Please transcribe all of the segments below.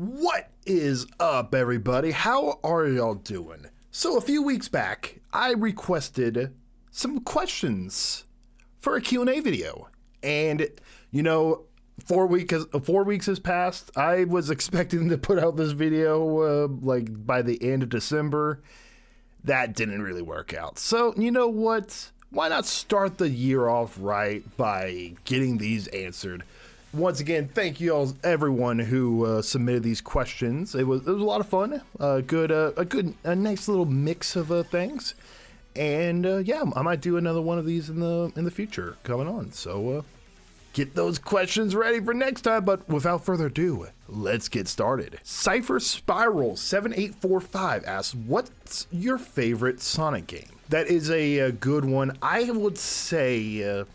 What is up, everybody? How are y'all doing? So a few weeks back, I requested some questions for a Q&A video. And, you know, 4 weeks has passed. I was expecting to put out this video like by the end of December. That didn't really work out. So, you know what? Why not start the year off right by getting these answered? Once again, thank you all, everyone who submitted these questions. It was a lot of fun. A nice little mix of things. And yeah, I might do another one of these in the future coming on. So get those questions ready for next time. But without further ado, let's get started. Cypher Spiral 7845 asks, "What's your favorite Sonic game?" That is a good one. I would say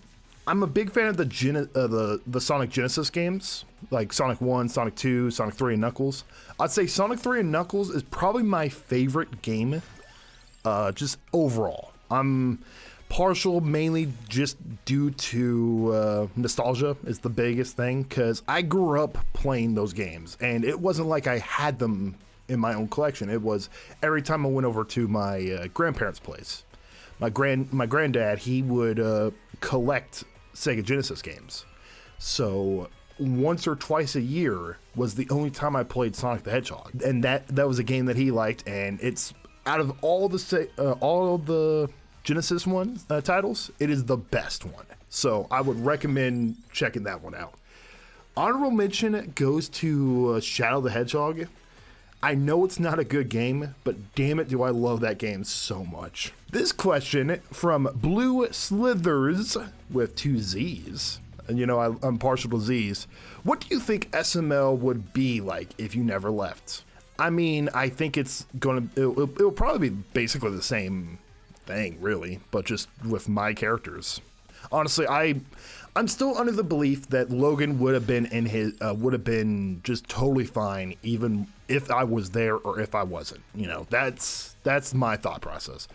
I'm a big fan of the Sonic Genesis games, like Sonic 1, Sonic 2, Sonic 3, and Knuckles. I'd say Sonic 3 and Knuckles is probably my favorite game, just overall. I'm partial mainly just due to nostalgia is the biggest thing, because I grew up playing those games, and it wasn't like I had them in my own collection. It was every time I went over to my grandparents' place. My granddad, he would collect Sega Genesis games. So once or twice a year was the only time I played Sonic the Hedgehog. And that was a game that he liked, and it's out of all the Genesis titles, it is the best one. So I would recommend checking that one out. Honorable mention goes to Shadow the Hedgehog. I know it's not a good game, but damn it, do I love that game so much. This question from Blue Slithers with 2 Z's. And you know, I'm partial to Z's. What do you think SML would be like if you never left? I mean, I think it'll probably be basically the same thing, really, but just with my characters. Honestly, I'm still under the belief that Logan would have been just totally fine, even if I was there or if I wasn't. You know, that's my thought process.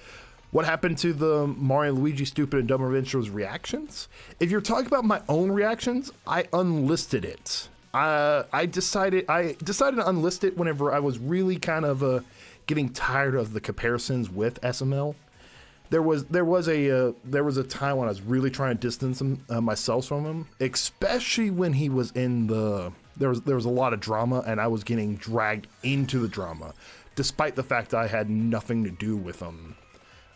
What happened to the Mario and Luigi Stupid and Dumb Adventures reactions? If you're talking about my own reactions, I unlisted it. I decided to unlist it whenever I was really kind of getting tired of the comparisons with SML. There was a time when I was really trying to distance myself from him, especially when he was in there was a lot of drama, and I was getting dragged into the drama, despite the fact I had nothing to do with him.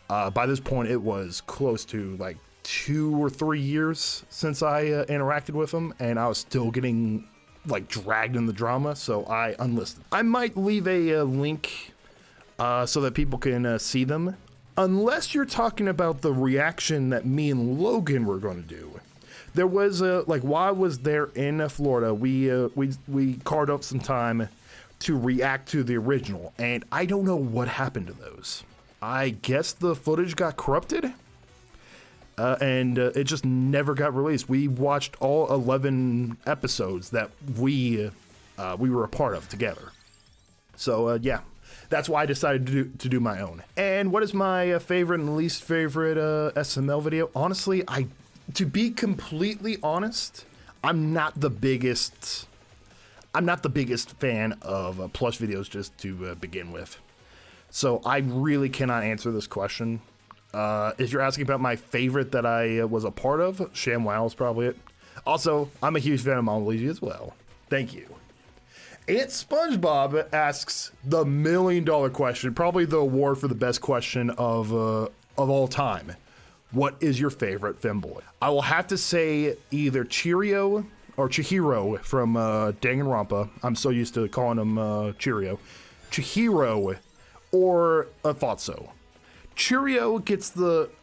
By this point, it was close to like 2 or 3 years since I interacted with him, and I was still getting like dragged in the drama, so I unlisted. I might leave a link so that people can see them. Unless you're talking about the reaction that me and Logan were going to do. There was while I was there in Florida, we carved up some time to react to the original, and I don't know what happened to those. I guess the footage got corrupted, and it just never got released. We watched all 11 episodes that we were a part of together. So yeah. That's why I decided to do my own. And what is my favorite and least favorite SML video? Honestly, to be completely honest, I'm not the biggest fan of plush videos just to begin with. So I really cannot answer this question. If you're asking about my favorite that I was a part of, ShamWow is probably it. Also, I'm a huge fan of Mama Luigi as well. Thank you. Aunt SpongeBob asks the $1 million question, probably the award for the best question of all time. What is your favorite Femboy? I will have to say either Cheerio or Chihiro from Danganronpa. I'm so used to calling him Cheerio. Chihiro or Fatso. Cheerio gets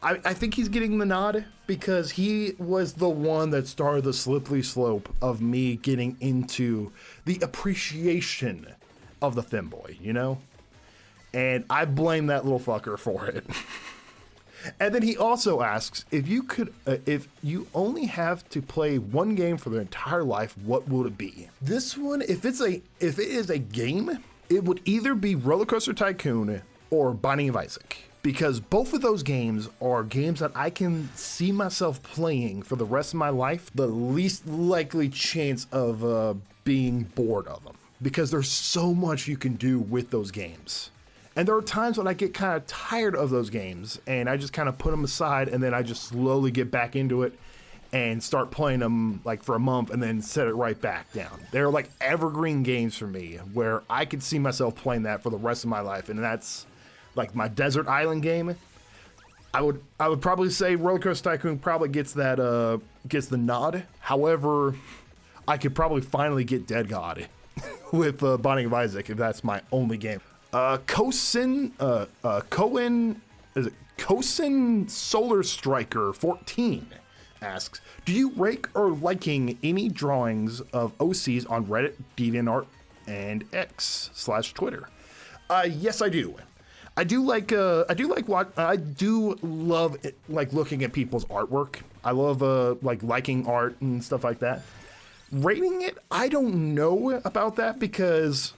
I think he's getting the nod because he was the one that started the slippery slope of me getting into the appreciation of the Femboy, you know? And I blame that little fucker for it. And then he also asks, if you only have to play one game for their entire life, what would it be? This one, if it is a game, it would either be Roller Coaster Tycoon or Binding of Isaac. Because both of those games are games that I can see myself playing for the rest of my life, the least likely chance of being bored of them. because there's so much you can do with those games. And there are times when I get kind of tired of those games and I just kind of put them aside, and then I just slowly get back into it and start playing them like for a month and then set it right back down. They're like evergreen games for me where I could see myself playing that for the rest of my life. And that's like my desert island game. I would probably say Roller Coaster Tycoon probably gets that gets the nod. However, I could probably finally get Dead God with Binding of Isaac if that's my only game. Kosin Solar Striker 14 asks, do you rake or liking any drawings of OCs on Reddit, DeviantArt, and X/Twitter? Yes, I do. I do love it, like looking at people's artwork. I love like liking art and stuff like that. Rating it, I don't know about that because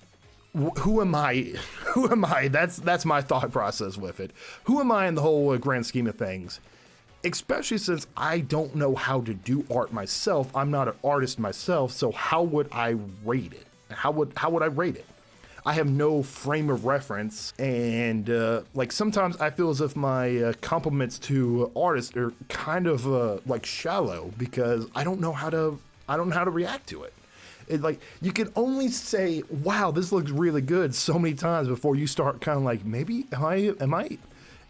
who am I? Who am I? That's my thought process with it. Who am I in the whole grand scheme of things? Especially since I don't know how to do art myself. I'm not an artist myself, so how would I rate it? How would I rate it? I have no frame of reference, and like sometimes I feel as if my compliments to artists are kind of like shallow because I don't know how to react to it. It like you can only say, "Wow, this looks really good," so many times before you start kind of like, maybe am I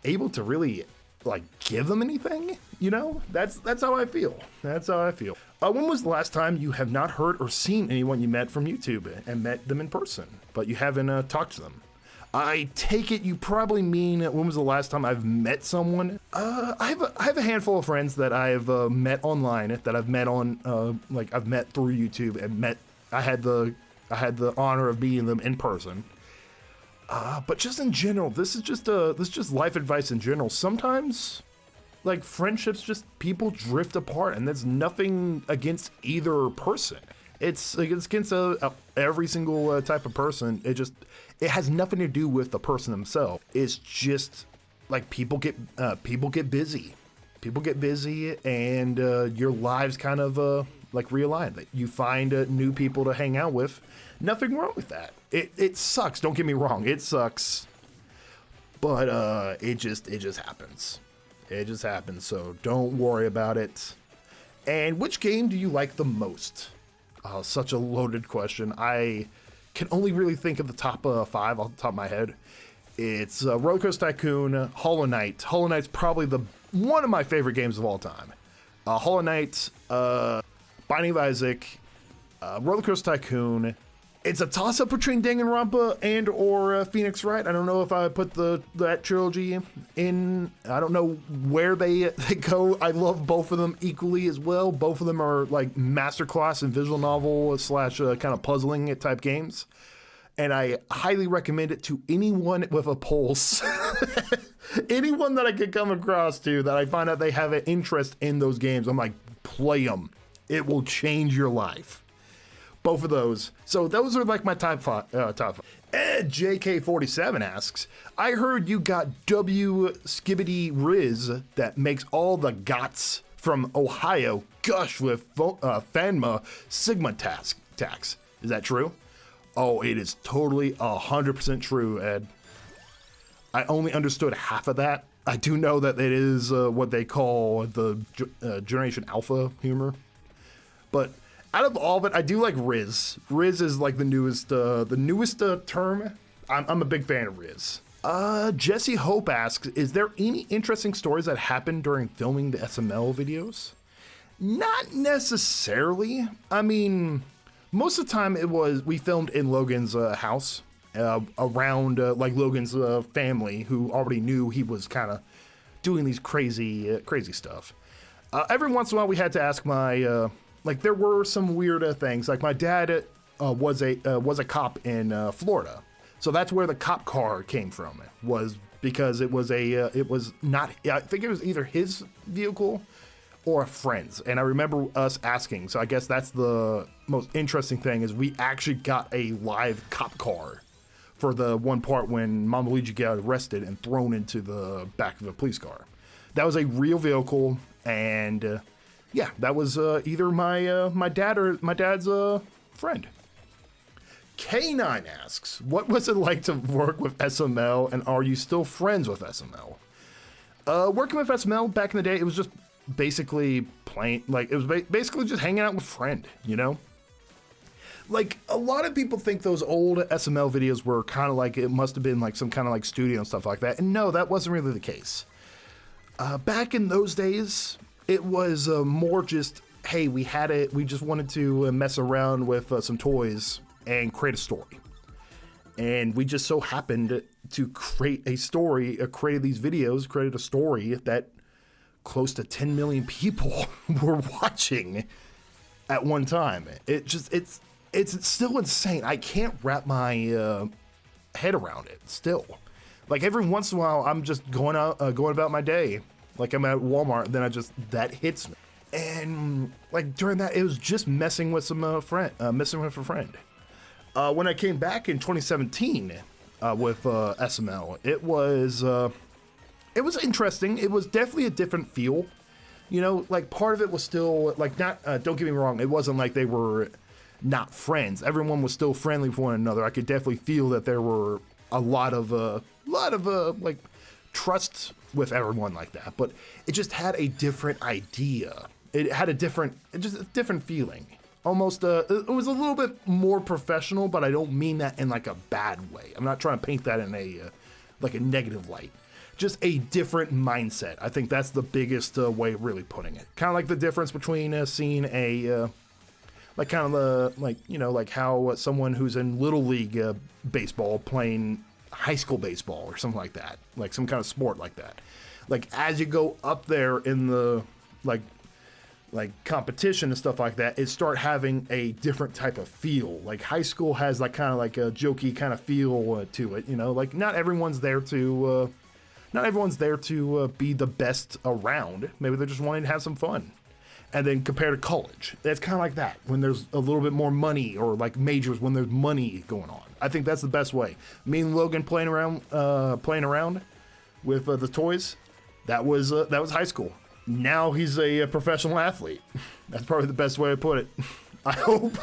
able to really like give them anything? You know, that's how I feel. That's how I feel. When was the last time you have not heard or seen anyone you met from YouTube and met them in person, but you haven't talked to them? I take it you probably mean when was the last time I've met someone? I have a handful of friends that I've met online, that I've met on like I've met through YouTube and met. I had the honor of meeting them in person. But just in general, this is just life advice in general. Sometimes, like friendships, just people drift apart, and there's nothing against either person. It's against every single type of person. It has nothing to do with the person themselves. It's just like people get busy. People get busy, and your lives kind of like realign. You find new people to hang out with. Nothing wrong with that. It sucks. Don't get me wrong. It sucks. But it just happens. It just happens. So don't worry about it. And which game do you like the most? Such a loaded question. I can only really think of the top 5 off the top of my head. It's Roller Coaster Tycoon, Hollow Knight. Hollow Knight's probably one of my favorite games of all time. Hollow Knight, Binding of Isaac, Roller Coaster Tycoon. It's a toss-up between Danganronpa and or Phoenix Wright. I don't know if I put that trilogy in. I don't know where they go. I love both of them equally as well. Both of them are like masterclass in visual novel / kind of puzzling type games. And I highly recommend it to anyone with a pulse. Anyone that I could come across to that I find out they have an interest in those games. I'm like, play them. It will change your life. Both of those. So those are like my top 5. Ed JK47 asks, I heard you got W Skibbity Riz that makes all the gots from Ohio gush with FANMA Sigma tax. Is that true? Oh, it is totally 100% true, Ed. I only understood half of that. I do know that it is what they call the Generation Alpha humor. But out of all of it, I do like Riz. Riz is like the newest term. I'm a big fan of Riz. Jesse Hope asks, is there any interesting stories that happened during filming the SML videos? Not necessarily. I mean, most of the time we filmed in Logan's house, around like Logan's family, who already knew he was kind of doing these crazy stuff. Every once in a while, we had to ask my like there were some weird things. Like my dad was a cop in Florida, so that's where the cop car came from. Was because it was not. I think it was either his vehicle or a friend's, and I remember us asking. So I guess that's the most interesting thing is we actually got a live cop car for the one part when Mama Luigi got arrested and thrown into the back of a police car. That was a real vehicle, and yeah, that was either my dad or my dad's friend. K9 asks, what was it like to work with SML, and are you still friends with SML? Working with SML back in the day, it was just basically playing, like, it was basically just hanging out with friend, you know? Like, a lot of people think those old SML videos were kind of like, it must have been like some kind of like studio and stuff like that, and no, that wasn't really the case. Back in those days, it was more just, hey, we just wanted to mess around with some toys and create a story. And we just so happened to create a story, created these videos, created a story that close to 10 million people were watching at one time. It's still insane. I can't wrap my head around it still. Like every once in a while, I'm just going about my day. Like I'm at Walmart, and then that hits me. And like during that, it was just messing with messing with a friend. When I came back in 2017 with SML, it was interesting. It was definitely a different feel. You know, like part of it was still like not. Don't get me wrong. It wasn't like they were not friends. Everyone was still friendly with one another. I could definitely feel that there were a lot of like trust with everyone like that. But it just had a different idea. It had a different feeling. Almost, it was a little bit more professional, but I don't mean that in like a bad way. I'm not trying to paint that in like a negative light. Just a different mindset. I think that's the biggest way of really putting it. Kind of like the difference between seeing like kind of like how someone who's in Little League baseball playing high school baseball or something like that, like some kind of sport like that. Like as you go up there in the like competition and stuff like that, it start having a different type of feel. Like high school has like kind of like a jokey kind of feel to it, you know, like not everyone's there to be the best around. Maybe they're just wanting to have some fun. And then compared to college, it's kind of like that when there's a little bit more money, or like majors when there's money going on. I think that's the best way. Me and Logan playing around with the toys, that was high school. Now he's a professional athlete. That's probably the best way to put it. I hope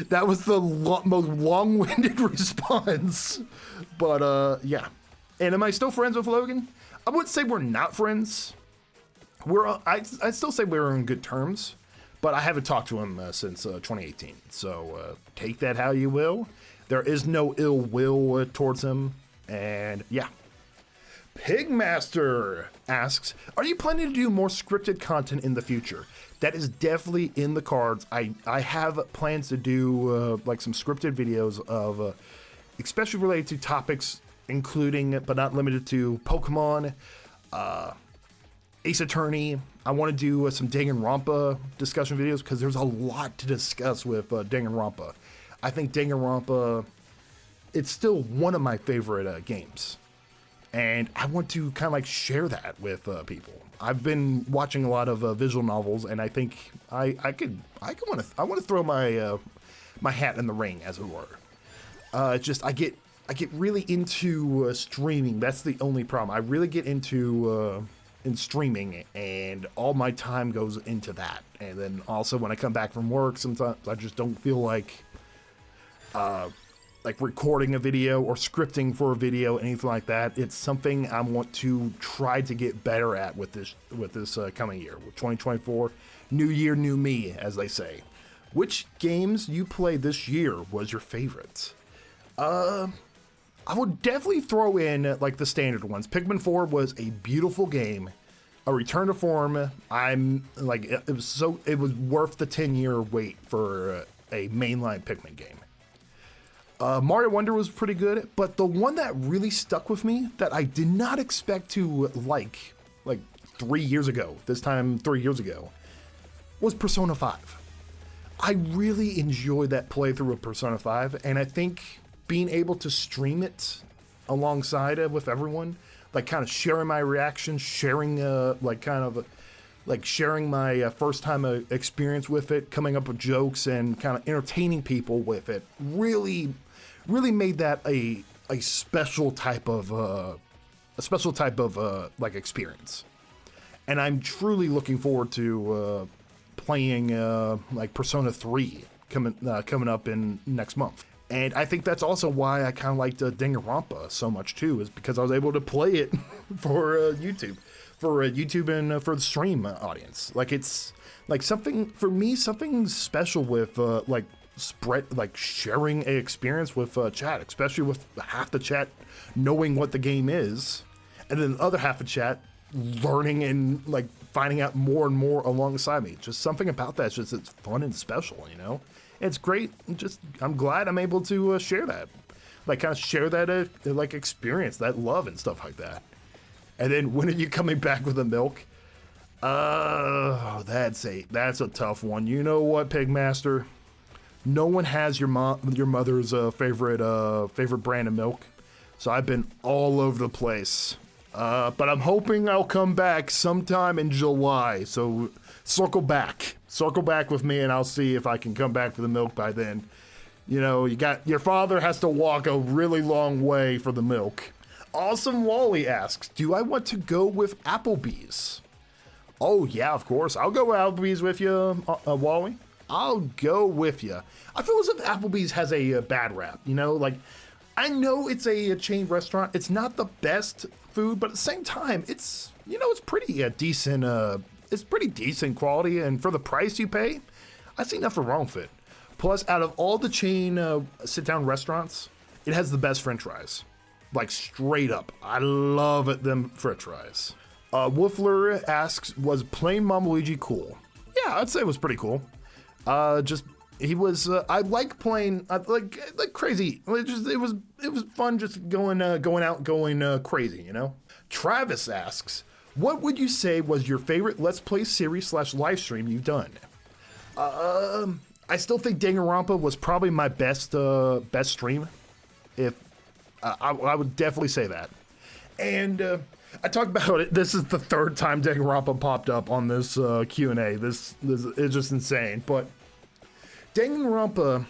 that was the most long-winded response. But yeah. And am I still friends with Logan? I wouldn't say we're not friends. I'd still say we're in good terms, but I haven't talked to him since 2018. So take that how you will. There is no ill will towards him. And yeah. Pigmaster asks, are you planning to do more scripted content in the future? That is definitely in the cards. I have plans to do like some scripted videos of, especially related to topics, including but not limited to Pokemon, Ace Attorney. I want to do some Danganronpa discussion videos because there's a lot to discuss with Danganronpa. I think Danganronpa, it's still one of my favorite games. And I want to kind of like share that with people. I've been watching a lot of visual novels, and I think I want to throw my my hat in the ring, as it were. It's just I get really into streaming. That's the only problem. I really get into in streaming, and all my time goes into that. And then also when I come back from work, sometimes I just don't feel like recording a video or scripting for a video, anything like that. It's something I want to try to get better at with this coming year, with 2024. New year, new me, as they say. Which games you played this year was your favorite? I would definitely throw in like the standard ones. Pikmin 4 was a beautiful game. A return to form. I'm like, it was worth the 10-year wait for a mainline Pikmin game. Mario Wonder was pretty good, but the one that really stuck with me that I did not expect to like 3 years ago, was Persona 5. I really enjoyed that playthrough of Persona 5, and I think being able to stream it alongside with everyone, like kind of sharing my reactions, sharing sharing my first time experience with it, coming up with jokes and kind of entertaining people with it, really made that a special type of like experience. And I'm truly looking forward to playing like Persona 3 coming up in next month. And I think that's also why I kind of liked Danganronpa so much too, is because I was able to play it for YouTube, and for the stream audience. Like it's like something for me, something special with like sharing a experience with chat, especially with half the chat knowing what the game is, and then the other half of chat learning and like finding out more and more alongside me. Just something about that. It's fun and special, you know. It's great. I'm glad I'm able to share that, like kind of share that like experience, that love and stuff like that. And then when are you coming back with the milk? That's a tough one. You know what, Pigmaster? No one has your mother's favorite brand of milk, so I've been all over the place. But I'm hoping I'll come back sometime in July. So circle back with me, and I'll see if I can come back for the milk by then. You know, your father has to walk a really long way for the milk. Awesome Wally asks, do I want to go with Applebee's? Oh yeah, of course. I'll go with Applebee's with you, Wally. I'll go with you. I feel as if Applebee's has a bad rap, you know? Like, I know it's a chain restaurant. It's not the best food, but at the same time, it's, you know, it's pretty decent. It's pretty decent quality, and for the price you pay, I see nothing wrong with it. Plus, out of all the chain sit-down restaurants, it has the best French fries. Like, straight up. I love it, them French fries. Woofler asks, was plain Mama Luigi cool? Yeah, I'd say it was pretty cool. He was. I like playing like crazy. It was fun just going crazy. You know. Travis asks, what would you say was your favorite Let's Play series / live stream you've done? I still think Danganronpa was probably my best stream. If I would definitely say that. And I talked about it. This is the third time Danganronpa popped up on this Q&A. This is just insane. But Danganronpa,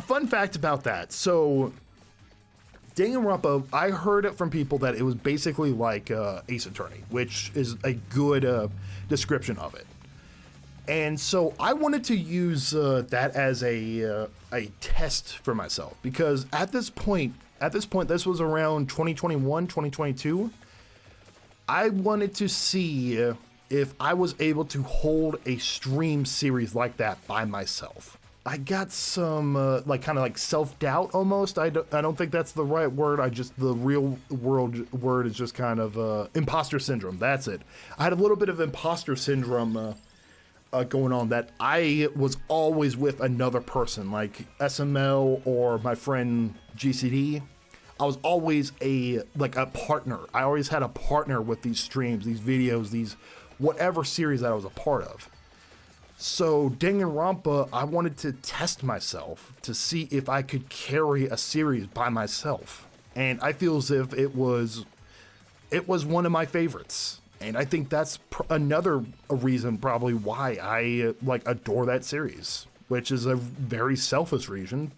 fun fact about that. So Danganronpa, I heard it from people that it was basically like Ace Attorney, which is a good description of it. And so I wanted to use that as a test for myself, because at this point, this was around 2021, 2022. I wanted to see if I was able to hold a stream series like that by myself. I got some kind of self-doubt almost. I don't think that's the right word. The real world word is just kind of imposter syndrome. That's it. I had a little bit of imposter syndrome going on, that I was always with another person, like SML or my friend GCD. I was always a partner. I always had a partner with these streams, these videos, these whatever series that I was a part of. So Danganronpa, I wanted to test myself to see if I could carry a series by myself. And I feel as if it was one of my favorites. And I think that's another reason probably why I adore that series, which is a very selfish reason.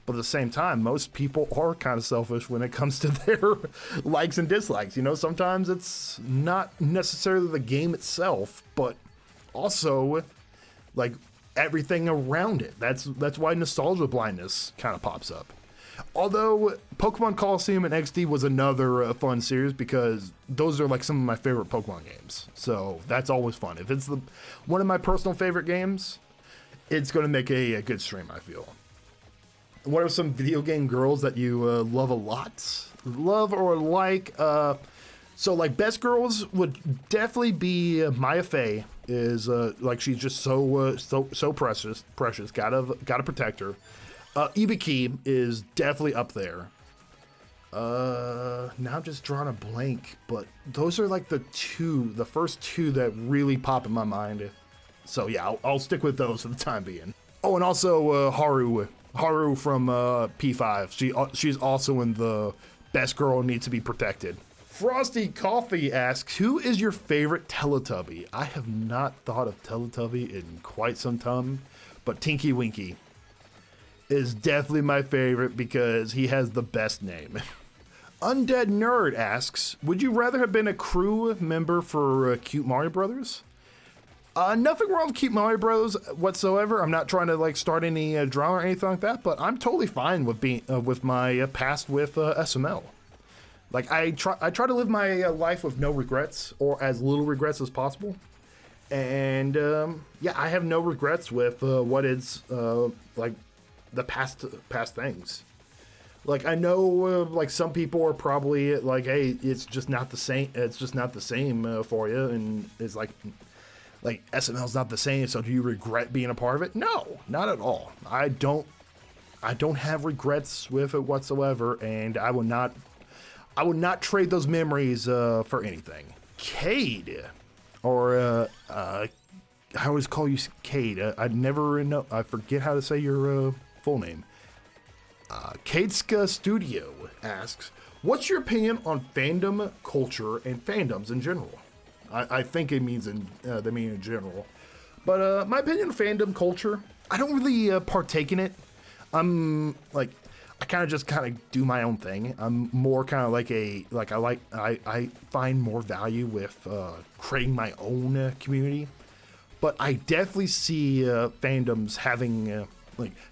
But at the same time, most people are kind of selfish when it comes to their likes and dislikes. You know, sometimes it's not necessarily the game itself, but also everything around it. That's why nostalgia blindness kind of pops up. Although Pokemon Coliseum and XD was another fun series, because those are some of my favorite Pokemon games. So that's always fun. If it's one of my personal favorite games, it's going to make a good stream, I feel. What are some video game girls that you love a lot? Love or like? So best girls would definitely be Maya Fey. Is she's just so precious. Gotta protect her. Ibiki is definitely up there. Now I'm just drawing a blank, but those are the first two that really pop in my mind. So yeah, I'll stick with those for the time being. Oh, and also Haru from P5. She's also in the best girl needs to be protected. Frosty Coffee asks, who is your favorite Teletubby? I have not thought of Teletubby in quite some time, but Tinky Winky is definitely my favorite because he has the best name. Undead Nerd asks, would you rather have been a crew member for Cute Mario Brothers? Nothing wrong with Keep My Bros whatsoever. I'm not trying to like start any drama or anything like that, but I'm totally fine with being with my past with SML. Like I try to live my life with no regrets or as little regrets as possible. And yeah, I have no regrets with what is like the past things. Like I know like some people are probably like, hey, it's just not the same. It's just not the same for you, and it's like SML's not the same. So do you regret being a part of it? No, not at all. I don't have regrets with it whatsoever, and I will not trade those memories for anything. Cade, or I always call you Cade. I never know. I forget how to say your full name. Kadeska Studio asks, "What's your opinion on fandom culture and fandoms in general?" I think it means they mean in general, but my opinion on fandom culture, I don't really partake in it. I'm like, I kind of do my own thing. I'm more kind of like I find more value with creating my own community. But I definitely see fandoms having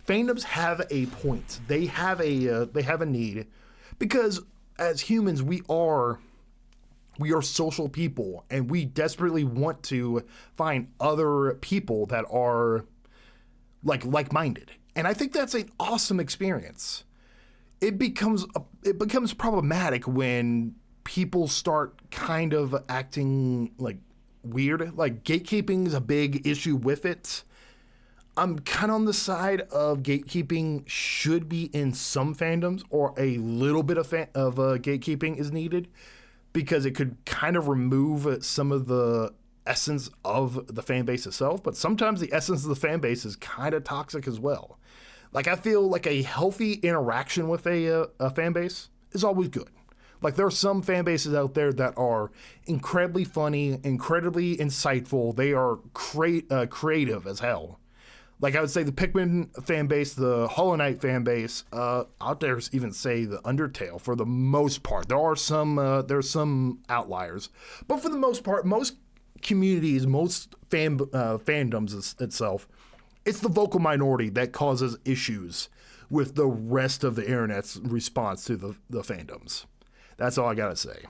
fandoms have a point. They have a need, because as humans we are social people, and we desperately want to find other people that are like-minded. And I think that's an awesome experience. It becomes problematic when people start kind of acting like weird. Like gatekeeping is a big issue with it. I'm kind of on the side of gatekeeping should be in some fandoms, or a little bit of gatekeeping is needed, because it could kind of remove some of the essence of the fan base itself. But sometimes the essence of the fan base is kind of toxic as well. Like I feel like a healthy interaction with a fan base is always good. Like there are some fan bases out there that are incredibly funny, incredibly insightful. They are creative as hell. Like I would say the Pikmin fan base, the Hollow Knight fan base, out there even say the Undertale for the most part. There's some outliers, but for the most part, most communities, most fandoms itself, it's the vocal minority that causes issues with the rest of the internet's response to the fandoms. That's all I gotta say.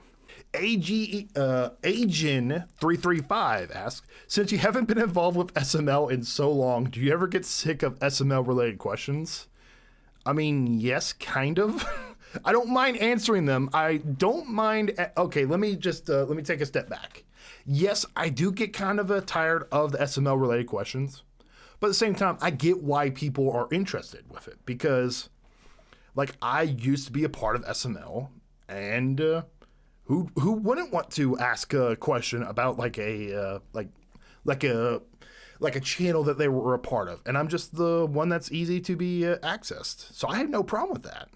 Agin335 asks, since you haven't been involved with SML in so long, do you ever get sick of SML related questions? I mean, yes, kind of. I don't mind answering them. I don't mind. Okay, let me take a step back. Yes, I do get kind of tired of the SML related questions, but at the same time, I get why people are interested with it, because like I used to be a part of SML, and who wouldn't want to ask a question about like a channel that they were a part of? And I'm just the one that's easy to be accessed. So I have no problem with that.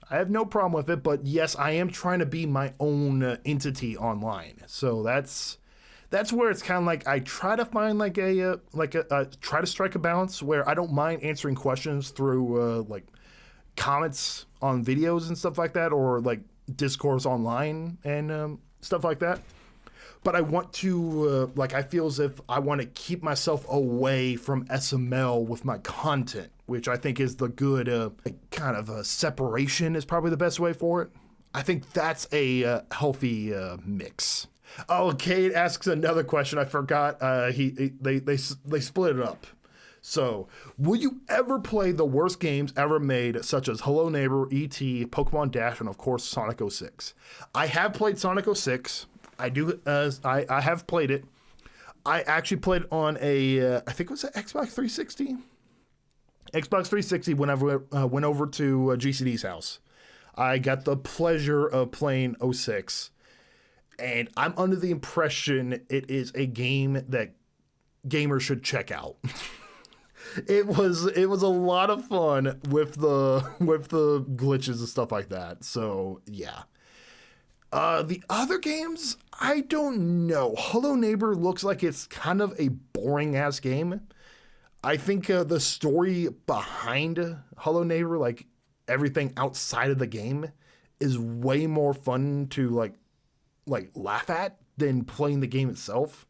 I have no problem with it. But yes, I am trying to be my own entity online. So that's where it's kind of like I try to find try to strike a balance where I don't mind answering questions through like comments on videos and stuff like that, or like discourse online and stuff like that. But I want to I feel as if I want to keep myself away from SML with my content, which I think is the good kind of separation is probably the best way for it. I think that's a healthy mix. Oh, Kate asks another question. I forgot. They split it up. So, will you ever play the worst games ever made, such as Hello Neighbor, E.T., Pokemon Dash, and of course Sonic 06? I have played Sonic 06. I have played it. I actually played on I think it was an Xbox 360. Xbox 360 when I went over to GCD's house. I got the pleasure of playing 06. And I'm under the impression it is a game that gamers should check out. It was a lot of fun with the glitches and stuff like that. So yeah. The other games, I don't know. Hello Neighbor looks like it's kind of a boring ass game. I think the story behind Hello Neighbor, like everything outside of the game, is way more fun to like laugh at than playing the game itself.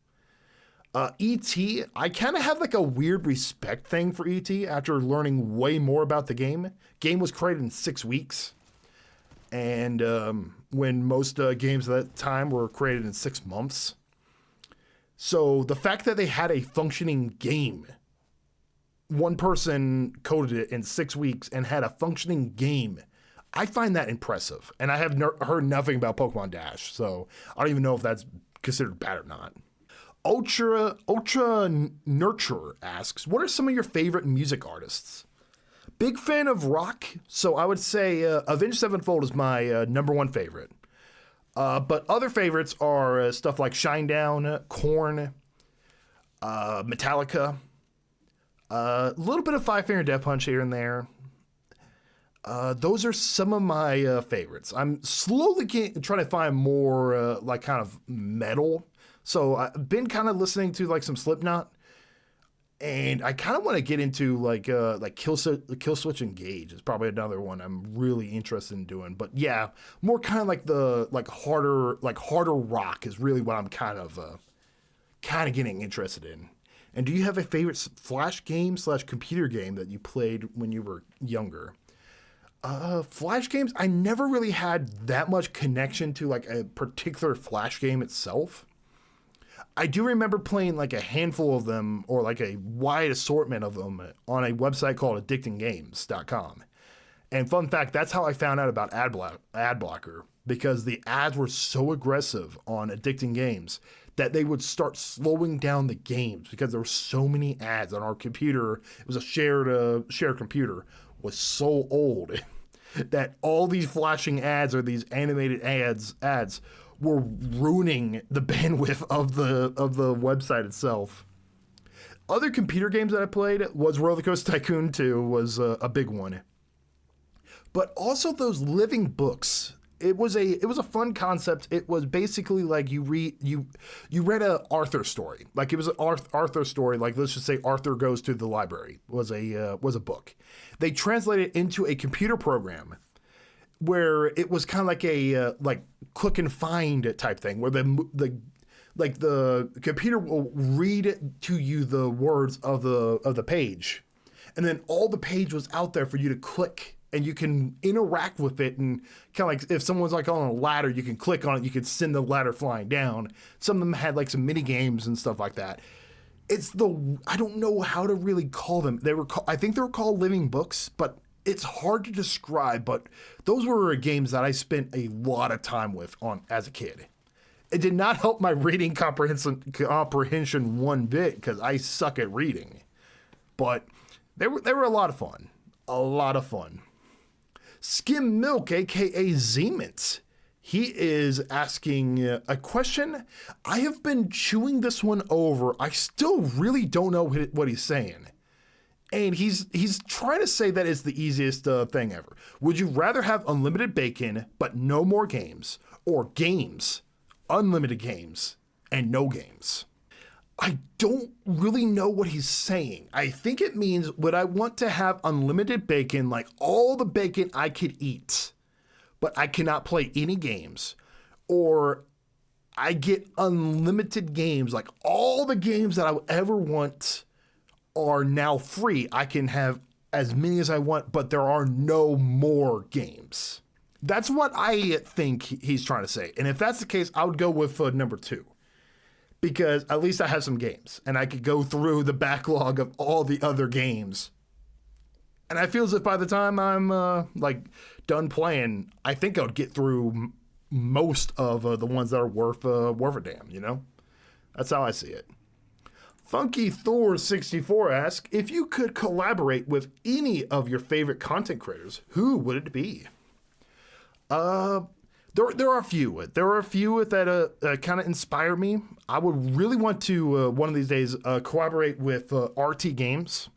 E.T., I kind of have like a weird respect thing for E.T. after learning way more about the game. Game was created in 6 weeks. And when most games at that time were created in 6 months. So the fact that they had a functioning game, one person coded it in 6 weeks and had a functioning game, I find that impressive. And I have heard nothing about Pokemon Dash, so I don't even know if that's considered bad or not. Ultra Nurturer asks, what are some of your favorite music artists? Big fan of rock, so I would say Avenged Sevenfold is my #1 favorite. But other favorites are stuff like Shinedown, Korn, Metallica, a little bit of Five Finger Death Punch here and there. Those are some of my favorites. I'm slowly trying to find more like kind of metal. So I've been kind of listening to like some Slipknot. And I kind of want to get into like Kill Switch Engage is probably another one I'm really interested in doing. But yeah, more kind of like the harder rock is really what I'm kind of getting interested in. And do you have a favorite Flash game / computer game that you played when you were younger? Flash games, I never really had that much connection to like a particular Flash game itself. I do remember playing like a handful of them or like a wide assortment of them on a website called addictinggames.com. And fun fact, that's how I found out about ad blocker, because the ads were so aggressive on Addicting Games that they would start slowing down the games because there were so many ads on our computer. It was a shared computer, was so old that all these flashing ads or these animated ads were ruining the bandwidth of the website itself. Other computer games that I played was Roller Coaster Tycoon 2 was a big one. But also those living books. It was a fun concept. It was basically like you read a Arthur story. Like it was an Arthur story. Like let's just say Arthur Goes to the Library was a book. They translated it into a computer program where it was kind of like a click and find type thing, where the computer will read to you the words of the page, and then all the page was out there for you to click, and you can interact with it, and kind of like if someone's like on a ladder, you can click on it, you can send the ladder flying down. Some of them had like some mini games and stuff like that. I don't know how to really call them. I think they were called living books, but it's hard to describe, but those were games that I spent a lot of time with as a kid. It did not help my reading comprehension one bit because I suck at reading, but they were a lot of fun. A lot of fun. Skim Milk, aka Zemint, he is asking a question. I have been chewing this one over. I still really don't know what he's saying. And he's trying to say that it's the easiest thing ever. Would you rather have unlimited bacon but no more games, or games, unlimited games, and no games? I don't really know what he's saying. I think it means, would I want to have unlimited bacon, like all the bacon I could eat, but I cannot play any games? Or I get unlimited games, like all the games that I would ever want are now free. I can have as many as I want, but there are no more games. That's what I think he's trying to say. And if that's the case, I would go with number 2. Because at least I have some games, and I could go through the backlog of all the other games. And I feel as if by the time I'm done playing, I think I would get through most of the ones that are worth a damn, you know? That's how I see it. Funky Thor 64 asks, if you could collaborate with any of your favorite content creators, who would it be? There are a few. There are a few that kind of inspire me. I would really want to one of these days collaborate with RT Games.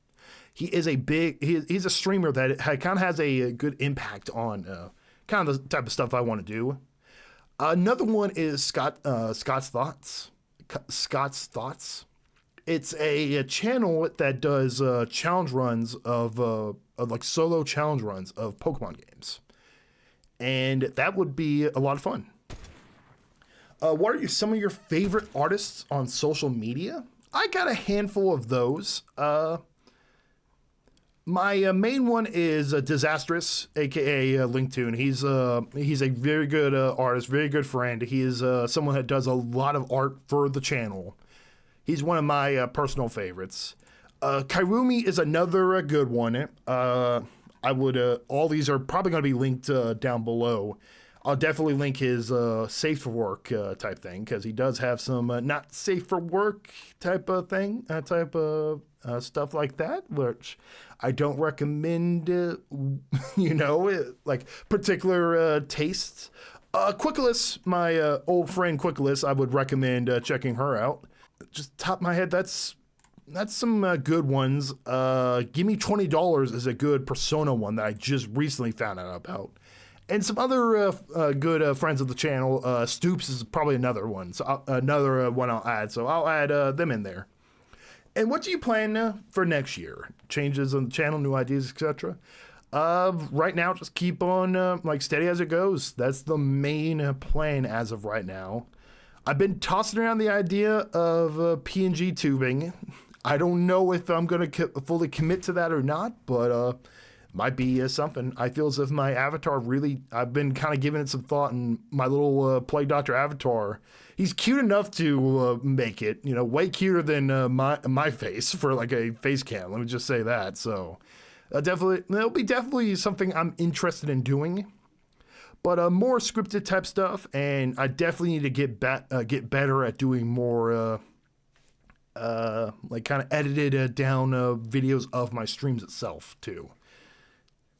He is he's a streamer that kind of has a good impact on kind of the type of stuff I want to do. Another one is Scott's Thoughts. Scott's Thoughts. It's a channel that does challenge runs of like solo challenge runs of Pokemon games. And that would be a lot of fun. What are some of your favorite artists on social media? I got a handful of those. My main one is Disastrous, aka Linktoon. He's a very good artist, very good friend. He is someone that does a lot of art for the channel. He's one of my personal favorites. Kairumi is another good one. I would all these are probably going to be linked down below. I'll definitely link his safe for work type thing, because he does have some not safe for work type of thing, stuff like that, which I don't recommend, like particular tastes. Quickless, my old friend Quickless, I would recommend checking her out. Just top of my head, that's some good ones. Give Me $20 is a good Persona one that I just recently found out about. And some other good friends of the channel. Stoops is probably another one. So another one I'll add. So I'll add them in there. And what do you plan for next year? Changes on the channel, new ideas, etc. Right now, just keep on steady as it goes. That's the main plan as of right now. I've been tossing around the idea of PNG tubing. I don't know if I'm going to fully commit to that or not, but might be something. I feel as if my avatar really, I've been kind of giving it some thought, and my little Plague Doctor avatar, he's cute enough to make it, way cuter than my face for like a face cam. Let me just say that. So it'll be definitely something I'm interested in doing, but more scripted type stuff. And I definitely need to get better at doing more kind of edited down videos of my streams itself too.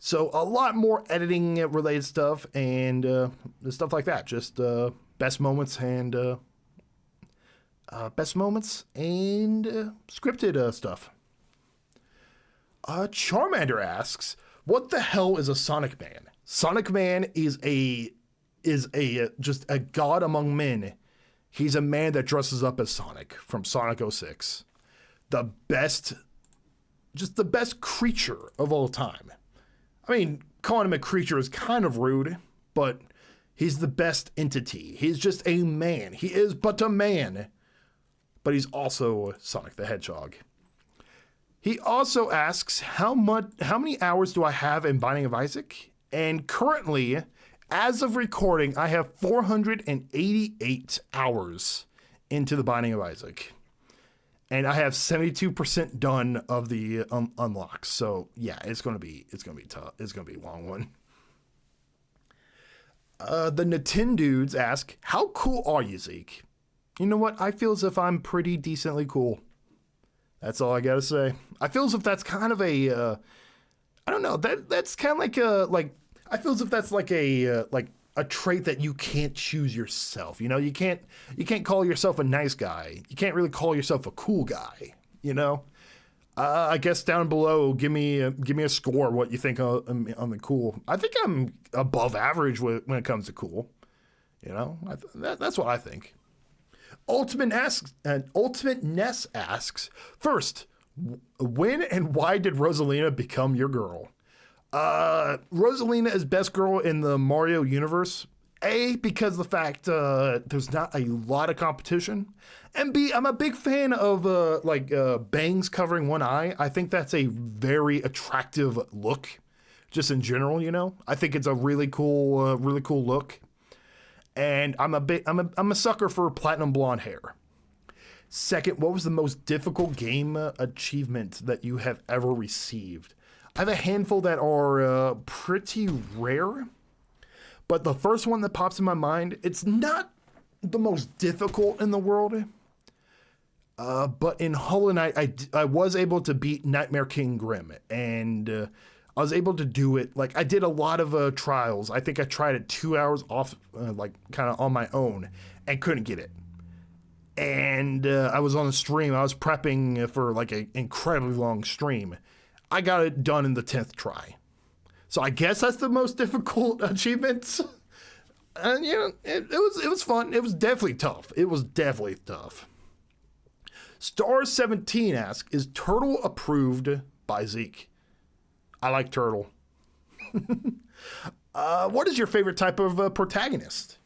So a lot more editing related stuff and stuff like that. Just best moments and scripted stuff. Charmander asks, "What the hell is a Sonic Man?" Sonic Man is just a god among men. He's a man that dresses up as Sonic from Sonic 06. The best creature of all time. I mean, calling him a creature is kind of rude, but he's the best entity. He's just a man. He is but a man, but he's also Sonic the Hedgehog. He also asks, how many hours do I have in Binding of Isaac? And currently, as of recording, I have 488 hours into the Binding of Isaac. And I have 72% done of the unlocks. So yeah, it's gonna be tough. It's gonna be a long one. The Nintendudes ask, "How cool are you, Zeke?" You know what? I feel as if I'm pretty decently cool. That's all I gotta say. I feel as if that's kind of a, I don't know. That's kind of like I feel as if that's like a trait that you can't choose yourself. You can't call yourself a nice guy. You can't really call yourself a cool guy. I guess down below, give me a score. What you think on the cool? I think I'm above average when it comes to cool. That's what I think. Ultimate Ness asks, first, when and why did Rosalina become your girl? Rosalina is best girl in the Mario universe. A, because the fact there's not a lot of competition, and B, I'm a big fan of bangs covering one eye. I think that's a very attractive look, just in general. I think it's a really cool look, and I'm a sucker for platinum blonde hair. Second, what was the most difficult game achievement that you have ever received? I have a handful that are pretty rare, but the first one that pops in my mind, it's not the most difficult in the world, but in Hollow Knight, I was able to beat Nightmare King Grim, and I was able to do it. Like, I did a lot of trials. I think I tried it 2 hours off, kind of on my own, and couldn't get it. And I was on a stream. I was prepping for an incredibly long stream. I got it done in the 10th try. So I guess that's the most difficult achievement. And it was fun. It was definitely tough. Star17 asks, is Turtle approved by Zeke? I like Turtle. What is your favorite type of protagonist?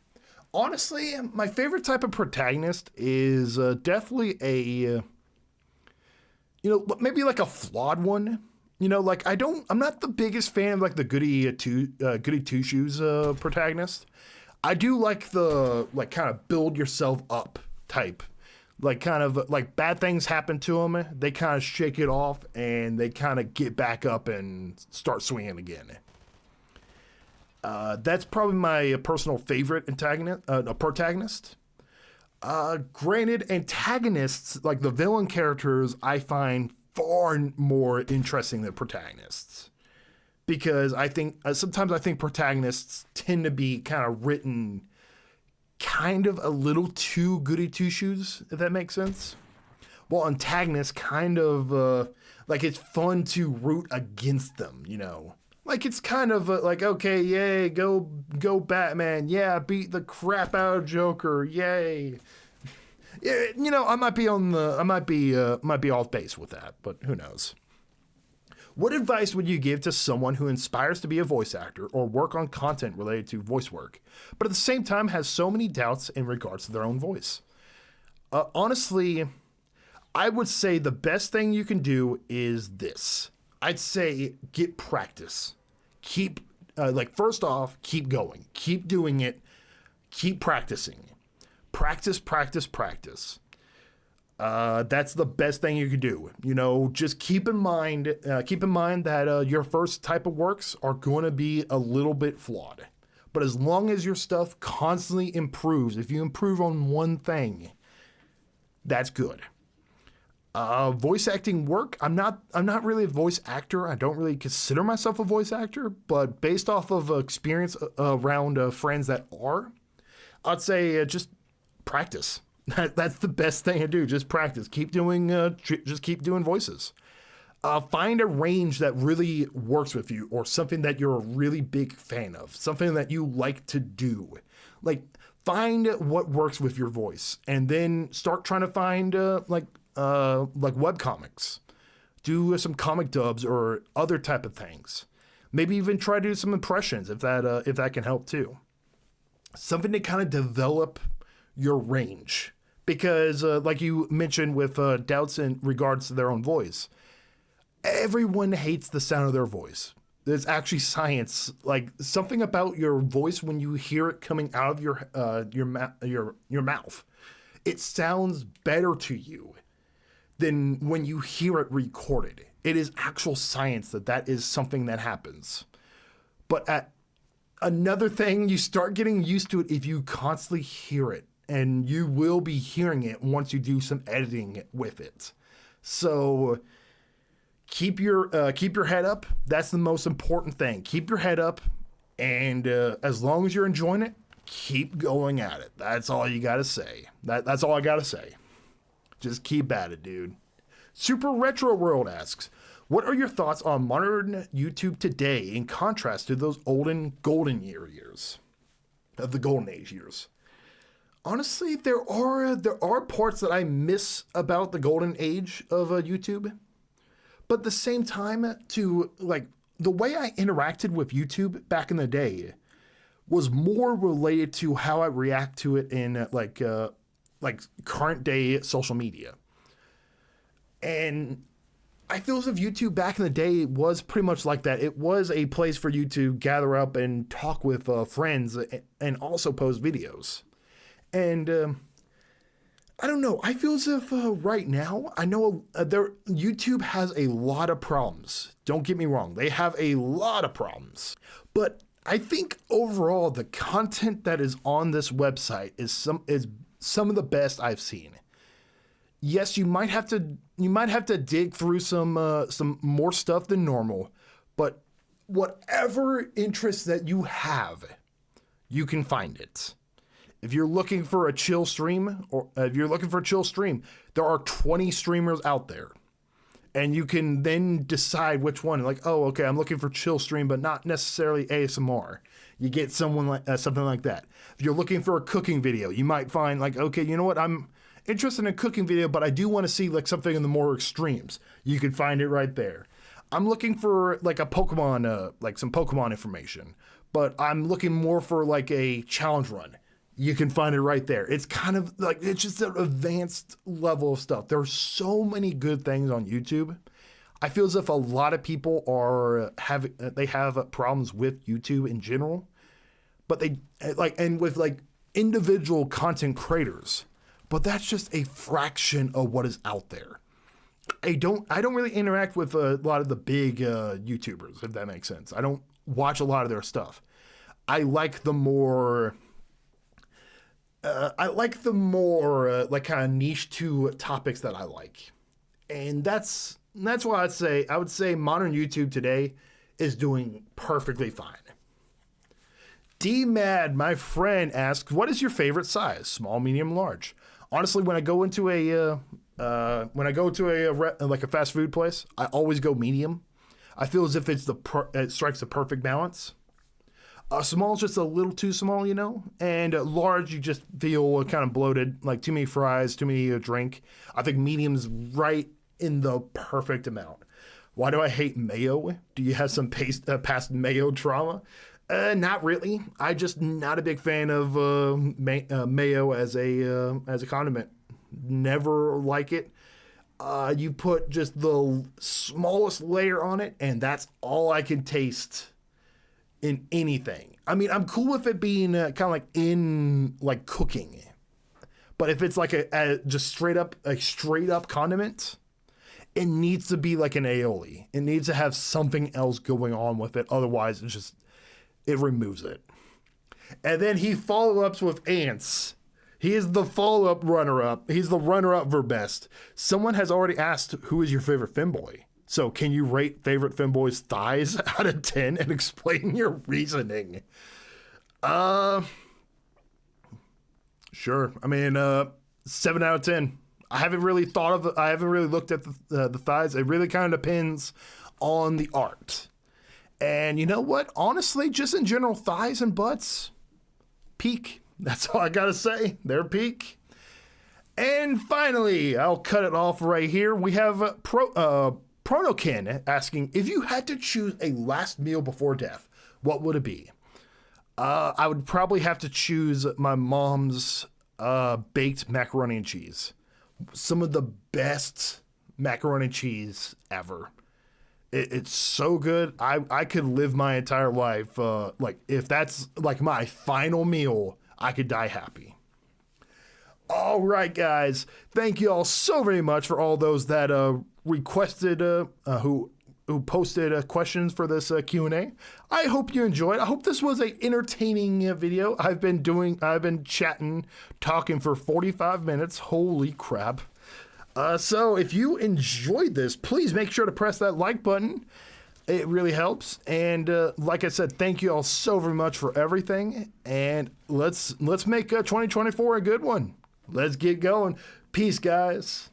Honestly, my favorite type of protagonist is definitely maybe like a flawed one. Like I'm not the biggest fan of like the goody two shoes protagonist. I do like the like kind of build yourself up type. Like kind of like bad things happen to them, they kind of shake it off and they kind of get back up and start swinging again. That's probably my personal favorite protagonist. Granted, antagonists, like the villain characters, I find far more interesting than protagonists. Because I think, sometimes I think protagonists tend to be kind of written kind of a little too goody two shoes, if that makes sense. While antagonists kind of, like it's fun to root against them, Like it's kind of like, okay, yay, go Batman, yeah, beat the crap out of Joker, yay. Yeah, I might be off base with that, but who knows. What advice would you give to someone who aspires to be a voice actor or work on content related to voice work, but at the same time has so many doubts in regards to their own voice? Honestly, I would say the best thing you can do is this. I'd say get practice. First off, keep going. Keep doing it. Keep practicing. Practice. That's the best thing you can do. Just keep in mind that your first type of works are going to be a little bit flawed. But as long as your stuff constantly improves, if you improve on one thing, that's good. Voice acting work, I'm not really a voice actor. I don't really consider myself a voice actor, but based off of experience around friends that are, I'd say just practice. That's the best thing to do. Just practice. Keep doing voices. Find a range that really works with you, or something that you're a really big fan of, something that you like to do. Like find what works with your voice, and then start trying to find like webcomics. Do some comic dubs or other type of things. Maybe even try to do some impressions if that can help too. Something to kind of develop your range. Because like you mentioned with doubts in regards to their own voice, everyone hates the sound of their voice. There's actually science, like something about your voice when you hear it coming out of your mouth. It sounds better to you than when you hear it recorded. It is actual science that is something that happens. But at another thing, you start getting used to it if you constantly hear it. And you will be hearing it once you do some editing with it. So keep your head up. That's the most important thing. Keep your head up, and as long as you're enjoying it, keep going at it. That's all you gotta say. That's all I gotta say. Just keep at it, dude. Super Retro World asks, what are your thoughts on modern YouTube today in contrast to those golden years of the golden age years? Honestly, there are parts that I miss about the golden age of YouTube, but at the same time, to like the way I interacted with YouTube back in the day was more related to how I react to it in like current day social media. And I feel as if YouTube back in the day was pretty much like that. It was a place for you to gather up and talk with friends and also post videos. And I don't know. I feel as if right now, I know YouTube has a lot of problems. Don't get me wrong. They have a lot of problems. But I think overall, the content that is on this website is some of the best I've seen. Yes, you might have to dig through some more stuff than normal, but whatever interest that you have, you can find it. If you're looking for a chill stream, there are 20 streamers out there. And you can then decide which one. Like, oh, okay, I'm looking for chill stream, but not necessarily ASMR. You get someone like something like that. If you're looking for a cooking video, you might find like, okay, you know what? I'm interested in a cooking video, but I do want to see like something in the more extremes. You can find it right there. I'm looking for like a Pokemon, like some Pokemon information, but I'm looking more for like a challenge run. you can find it right there. It's kind of like, it's just an advanced level of stuff. There's so many good things on YouTube. I feel as if a lot of people have problems with YouTube in general, but they like, and with like individual content creators, but that's just a fraction of what is out there. I don't really interact with a lot of the big YouTubers, if that makes sense. I don't watch a lot of their stuff. I like the more like kind of niche to topics that I like. And that's why I would say modern YouTube today is doing perfectly fine. D-Mad, my friend, asks, what is your favorite size? Small, medium, large? Honestly, when I go into a like a fast food place, I always go medium. I feel as if it strikes the perfect balance. Small's just a little too small, you know, and large, you just feel kind of bloated, like too many fries, too many drink. I think medium's right in the perfect amount. Why do I hate mayo? Do you have some past mayo trauma? Not really. I just not a big fan of mayo as a condiment. Never like it. You put just the smallest layer on it, and that's all I can taste in anything. I mean, I'm cool with it being kind of like in like cooking, but if it's like a just straight up condiment, it needs to be like an aioli. It needs to have something else going on with it. Otherwise, it removes it. And then he follow-ups with ants. He is the follow-up runner-up. He's the runner-up for best. Someone has already asked, who is your favorite Femboy? So can you rate favorite Femboy's thighs out of 10 and explain your reasoning? Sure. I mean, 7 out of 10. I haven't really looked at the thighs. It really kind of depends on the art. And you know what? Honestly, just in general, thighs and butts, peak. That's all I gotta say. They're peak. And finally, I'll cut it off right here. We have Pronokin asking, if you had to choose a last meal before death, what would it be? I would probably have to choose my mom's baked macaroni and cheese. Some of the best macaroni and cheese ever. It's so good. I could live my entire life. Like if that's like my final meal, I could die happy. All right, guys. Thank you all so very much for all those that requested, who posted questions for this Q&A. I hope you enjoyed. I hope this was an entertaining video. I've been chatting, talking for 45 minutes. Holy crap. So if you enjoyed this, please make sure to press that like button. It really helps. And like I said, thank you all so very much for everything. And let's make 2024 a good one. Let's get going. Peace, guys.